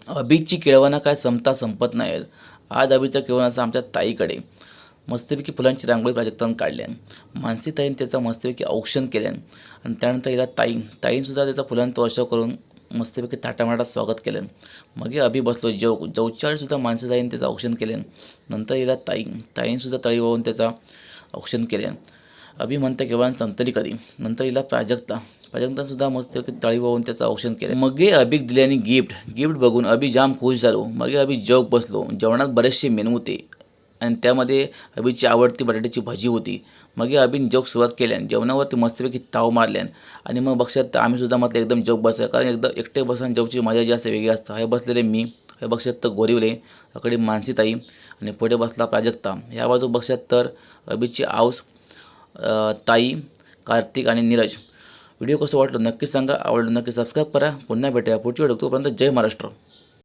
अभिची केळवणा काय संपता संपत नाहीत. आज अभिच्या केळवणाचा आमच्या ताईकडे मस्तपैकी फुलांची रांगोळी प्राजक्तानं काढल्या. मानसी ताईने त्याचं मस्तपैकी औक्षण केलं आणि त्यानंतर हिला ताईनसुद्धा त्याचा फुलांचा वर्षाव करून मस्तपैकी थाटामाटात स्वागत केलं. मग हे अभि बसलो जेवच्या वेळीसुद्धा मानसी ताईने त्याचं औक्षण केलं. नंतर हिला ताईनसुद्धा तळी वाहून त्याचा औक्षण केले. अभि म्हणते केवळ संपतली कधी. नंतर हिला प्राजक्तासुद्धा मस्त तळी वाहून त्याचं औक्षण केलं. मग हे अभिक दिल्याने गिफ्ट बघून अभि जाम खुश झालो. मग अभि जेवक बसलो. जेवणात बरेचसे मेनू होते आणि त्यामध्ये अभिची आवडती बटाट्याची भाजी होती. मग हे अभिने जोक सुरुवात केल्या. जेवणावरती मस्तपैकी ताव मारल्यान आणि मग बक्षात आम्हीसुद्धा म्हटलं एकदम जोक बसाय, कारण एकदम एकटे बसून जेवची मजा जी असते वेगळी असतं. हे बसलेले मी, हे बक्षात तर गोरिवले, अकडे मानसी ताई आणि पुढे बसला प्राजक्ता. या बाजू बक्षात तर अभिची आऊस, ताई, कार्तिक आणि नीरज. व्हिडिओ कसं वाटलं नक्की सांगा. आवडलं नक्की सबस्क्राईब करा. पुन्हा भेटूया पुढच्या व्हिडिओ. तोपर्यंत जय महाराष्ट्र.